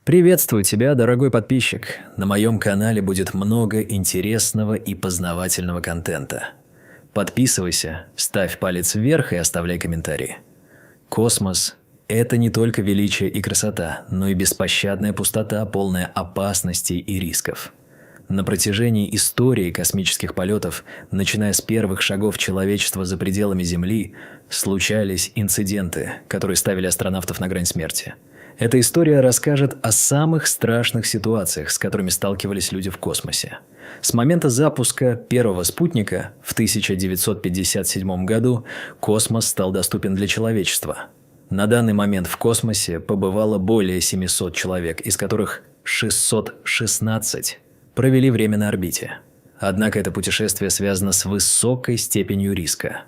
Приветствую тебя, дорогой подписчик. На моем канале будет много интересного и познавательного контента. Подписывайся, ставь палец вверх и оставляй комментарии. Космос – это не только величие и красота, но и беспощадная пустота, полная опасностей и рисков. На протяжении истории космических полетов, начиная с первых шагов человечества за пределами Земли, случались инциденты, которые ставили астронавтов на грань смерти. Эта история расскажет о самых страшных ситуациях, с которыми сталкивались люди в космосе. С момента запуска первого спутника в 1957 году космос стал доступен для человечества. На данный момент в космосе побывало более 700 человек, из которых 616 провели время на орбите. Однако это путешествие связано с высокой степенью риска.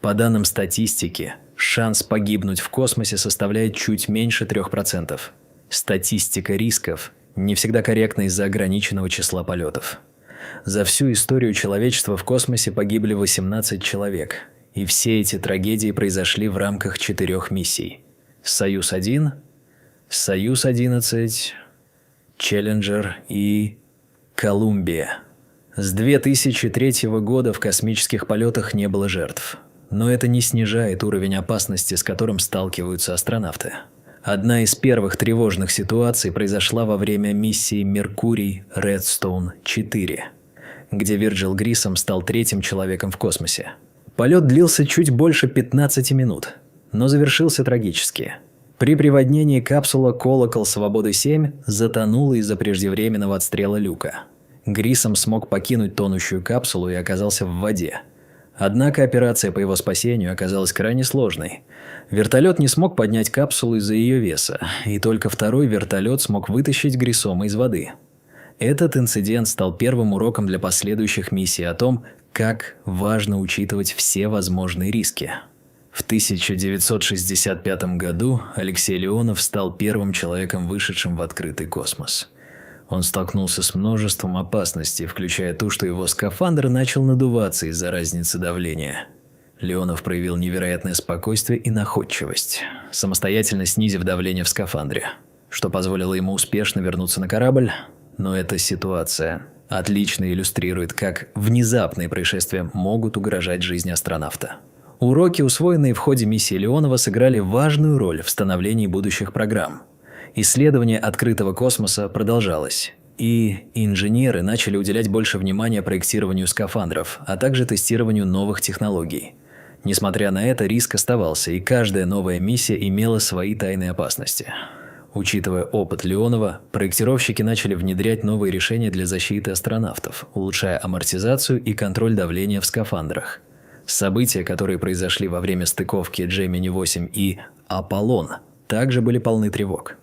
По данным статистики, шанс погибнуть в космосе составляет чуть меньше 3%. Статистика рисков не всегда корректна из-за ограниченного числа полетов. За всю историю человечества в космосе погибли 18 человек, и все эти трагедии произошли в рамках 4 миссий. Союз-1, Союз-11, Челленджер и Колумбия. С 2003 года в космических полетах не было жертв. Но это не снижает уровень опасности, с которым сталкиваются астронавты. Одна из первых тревожных ситуаций произошла во время миссии «Меркурий Редстоун-4», где Вирджил Грисом стал третьим человеком в космосе. Полет длился чуть больше 15 минут, но завершился трагически. При приводнении капсула «Колокол Свободы-7» затонула из-за преждевременного отстрела люка. Грисом смог покинуть тонущую капсулу и оказался в воде. Однако операция по его спасению оказалась крайне сложной. Вертолет не смог поднять капсулу из-за ее веса, и только второй вертолет смог вытащить Грисома из воды. Этот инцидент стал первым уроком для последующих миссий о том, как важно учитывать все возможные риски. В 1965 году Алексей Леонов стал первым человеком, вышедшим в открытый космос. Он столкнулся с множеством опасностей, включая то, что его скафандр начал надуваться из-за разницы давления. Леонов проявил невероятное спокойствие и находчивость, самостоятельно снизив давление в скафандре, что позволило ему успешно вернуться на корабль. Но эта ситуация отлично иллюстрирует, как внезапные происшествия могут угрожать жизни астронавта. Уроки, усвоенные в ходе миссии Леонова, сыграли важную роль в становлении будущих программ. Исследование открытого космоса продолжалось, и инженеры начали уделять больше внимания проектированию скафандров, а также тестированию новых технологий. Несмотря на это, риск оставался, и каждая новая миссия имела свои тайные опасности. Учитывая опыт Леонова, проектировщики начали внедрять новые решения для защиты астронавтов, улучшая амортизацию и контроль давления в скафандрах. События, которые произошли во время стыковки Gemini-8 и Аполлон, также были полны тревог.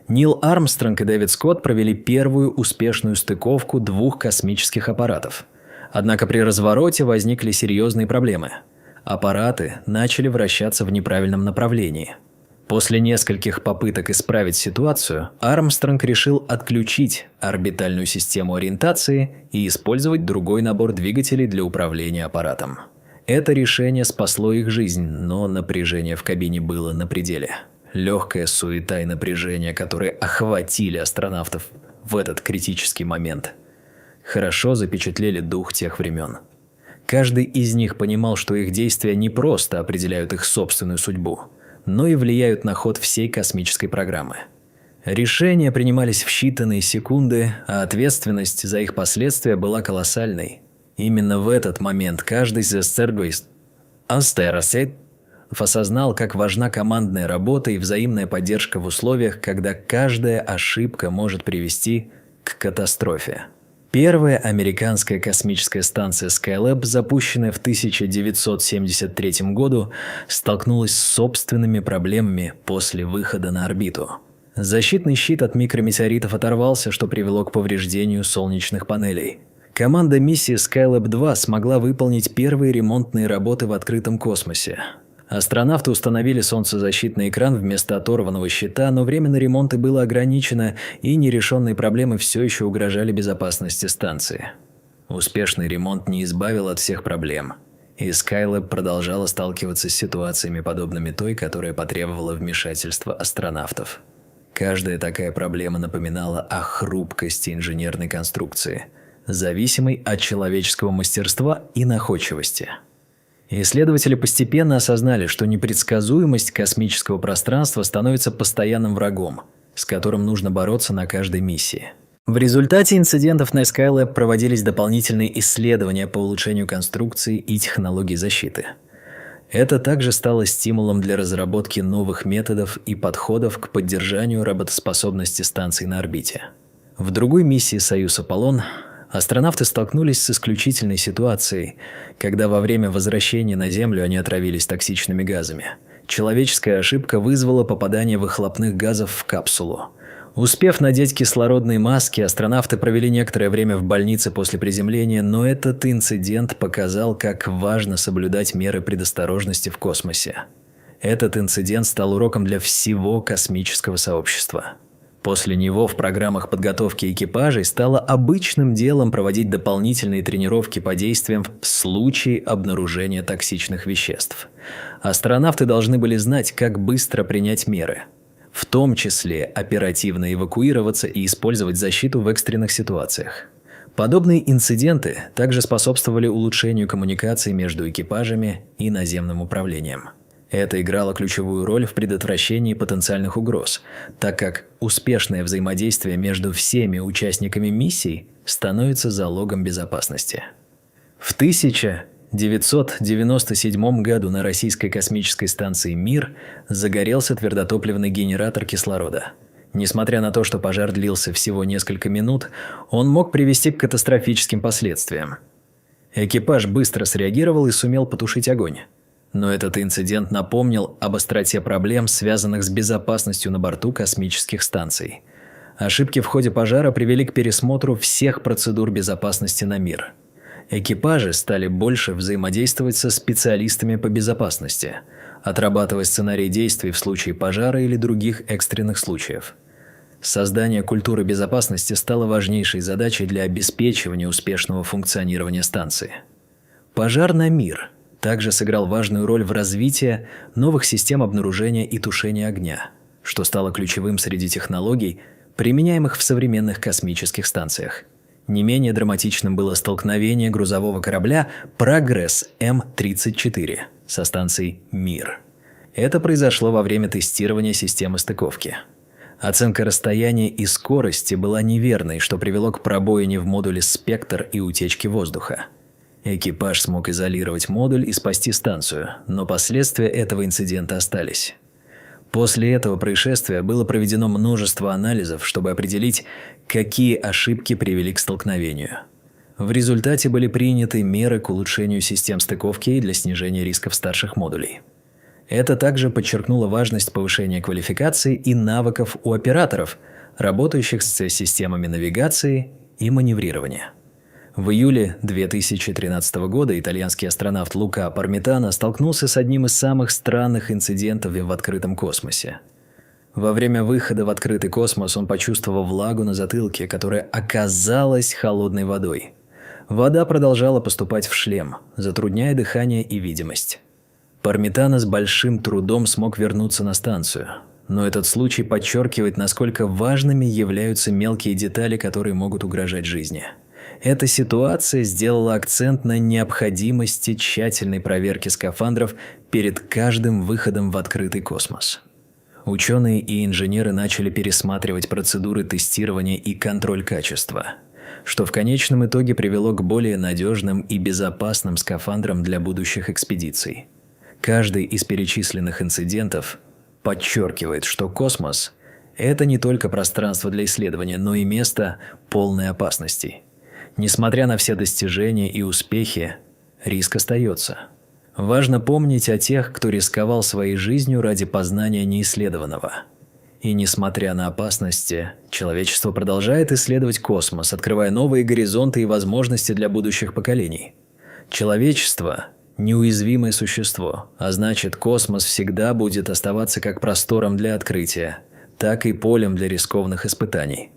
Нил Армстронг и Дэвид Скотт провели первую успешную стыковку двух космических аппаратов. Однако при развороте возникли серьезные проблемы. Аппараты начали вращаться в неправильном направлении. После нескольких попыток исправить ситуацию, Армстронг решил отключить орбитальную систему ориентации и использовать другой набор двигателей для управления аппаратом. Это решение спасло их жизнь, но напряжение в кабине было на пределе. Легкая суета и напряжение, которые охватили астронавтов в этот критический момент, хорошо запечатлели дух тех времен. Каждый из них понимал, что их действия не просто определяют их собственную судьбу, но и влияют на ход всей космической программы. Решения принимались в считанные секунды, а ответственность за их последствия была колоссальной. Именно в этот момент каждый из осознал, как важна командная работа и взаимная поддержка в условиях, когда каждая ошибка может привести к катастрофе. Первая американская космическая станция Skylab, запущенная в 1973 году, столкнулась с собственными проблемами после выхода на орбиту. Защитный щит от микрометеоритов оторвался, что привело к повреждению солнечных панелей. Команда миссии Skylab-2 смогла выполнить первые ремонтные работы в открытом космосе. Астронавты установили солнцезащитный экран вместо оторванного щита, но время на ремонты было ограничено, и нерешенные проблемы все еще угрожали безопасности станции. Успешный ремонт не избавил от всех проблем, и Skylab продолжала сталкиваться с ситуациями, подобными той, которая потребовала вмешательства астронавтов. Каждая такая проблема напоминала о хрупкости инженерной конструкции, зависимой от человеческого мастерства и находчивости. Исследователи постепенно осознали, что непредсказуемость космического пространства становится постоянным врагом, с которым нужно бороться на каждой миссии. В результате инцидентов на Skylab проводились дополнительные исследования по улучшению конструкции и технологий защиты. Это также стало стимулом для разработки новых методов и подходов к поддержанию работоспособности станций на орбите. В другой миссии «Союз-Аполлон» астронавты столкнулись с исключительной ситуацией, когда во время возвращения на Землю они отравились токсичными газами. Человеческая ошибка вызвала попадание выхлопных газов в капсулу. Успев надеть кислородные маски, астронавты провели некоторое время в больнице после приземления, но этот инцидент показал, как важно соблюдать меры предосторожности в космосе. Этот инцидент стал уроком для всего космического сообщества. После него в программах подготовки экипажей стало обычным делом проводить дополнительные тренировки по действиям в случае обнаружения токсичных веществ. Астронавты должны были знать, как быстро принять меры, в том числе оперативно эвакуироваться и использовать защиту в экстренных ситуациях. Подобные инциденты также способствовали улучшению коммуникации между экипажами и наземным управлением. Это играло ключевую роль в предотвращении потенциальных угроз, так как успешное взаимодействие между всеми участниками миссий становится залогом безопасности. В 1997 году на российской космической станции «Мир» загорелся твердотопливный генератор кислорода. Несмотря на то, что пожар длился всего несколько минут, он мог привести к катастрофическим последствиям. Экипаж быстро среагировал и сумел потушить огонь. Но этот инцидент напомнил об остроте проблем, связанных с безопасностью на борту космических станций. Ошибки в ходе пожара привели к пересмотру всех процедур безопасности на «Мир». Экипажи стали больше взаимодействовать со специалистами по безопасности, отрабатывая сценарии действий в случае пожара или других экстренных случаев. Создание культуры безопасности стало важнейшей задачей для обеспечивания успешного функционирования станции. Пожар на «Мир» также сыграл важную роль в развитии новых систем обнаружения и тушения огня, что стало ключевым среди технологий, применяемых в современных космических станциях. Не менее драматичным было столкновение грузового корабля «Прогресс М-34» со станцией «Мир». Это произошло во время тестирования системы стыковки. Оценка расстояния и скорости была неверной, что привело к пробоине в модуле «Спектр» и утечке воздуха. Экипаж смог изолировать модуль и спасти станцию, но последствия этого инцидента остались. После этого происшествия было проведено множество анализов, чтобы определить, какие ошибки привели к столкновению. В результате были приняты меры к улучшению систем стыковки и для снижения рисков старших модулей. Это также подчеркнуло важность повышения квалификации и навыков у операторов, работающих с системами навигации и маневрирования. В июле 2013 года итальянский астронавт Лука Пармитано столкнулся с одним из самых странных инцидентов в открытом космосе. Во время выхода в открытый космос он почувствовал влагу на затылке, которая оказалась холодной водой. Вода продолжала поступать в шлем, затрудняя дыхание и видимость. Пармитано с большим трудом смог вернуться на станцию. Но этот случай подчеркивает, насколько важными являются мелкие детали, которые могут угрожать жизни. Эта ситуация сделала акцент на необходимости тщательной проверки скафандров перед каждым выходом в открытый космос. Ученые и инженеры начали пересматривать процедуры тестирования и контроль качества, что в конечном итоге привело к более надежным и безопасным скафандрам для будущих экспедиций. Каждый из перечисленных инцидентов подчеркивает, что космос – это не только пространство для исследования, но и место полной опасностей. Несмотря на все достижения и успехи, риск остается. Важно помнить о тех, кто рисковал своей жизнью ради познания неисследованного. И несмотря на опасности, человечество продолжает исследовать космос, открывая новые горизонты и возможности для будущих поколений. Человечество – неуязвимое существо, а значит, космос всегда будет оставаться как простором для открытия, так и полем для рискованных испытаний.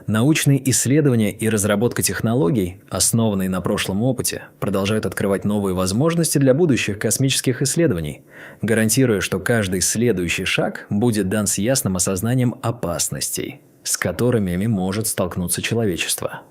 Научные исследования и разработка технологий, основанные на прошлом опыте, продолжают открывать новые возможности для будущих космических исследований, гарантируя, что каждый следующий шаг будет дан с ясным осознанием опасностей, с которыми может столкнуться человечество.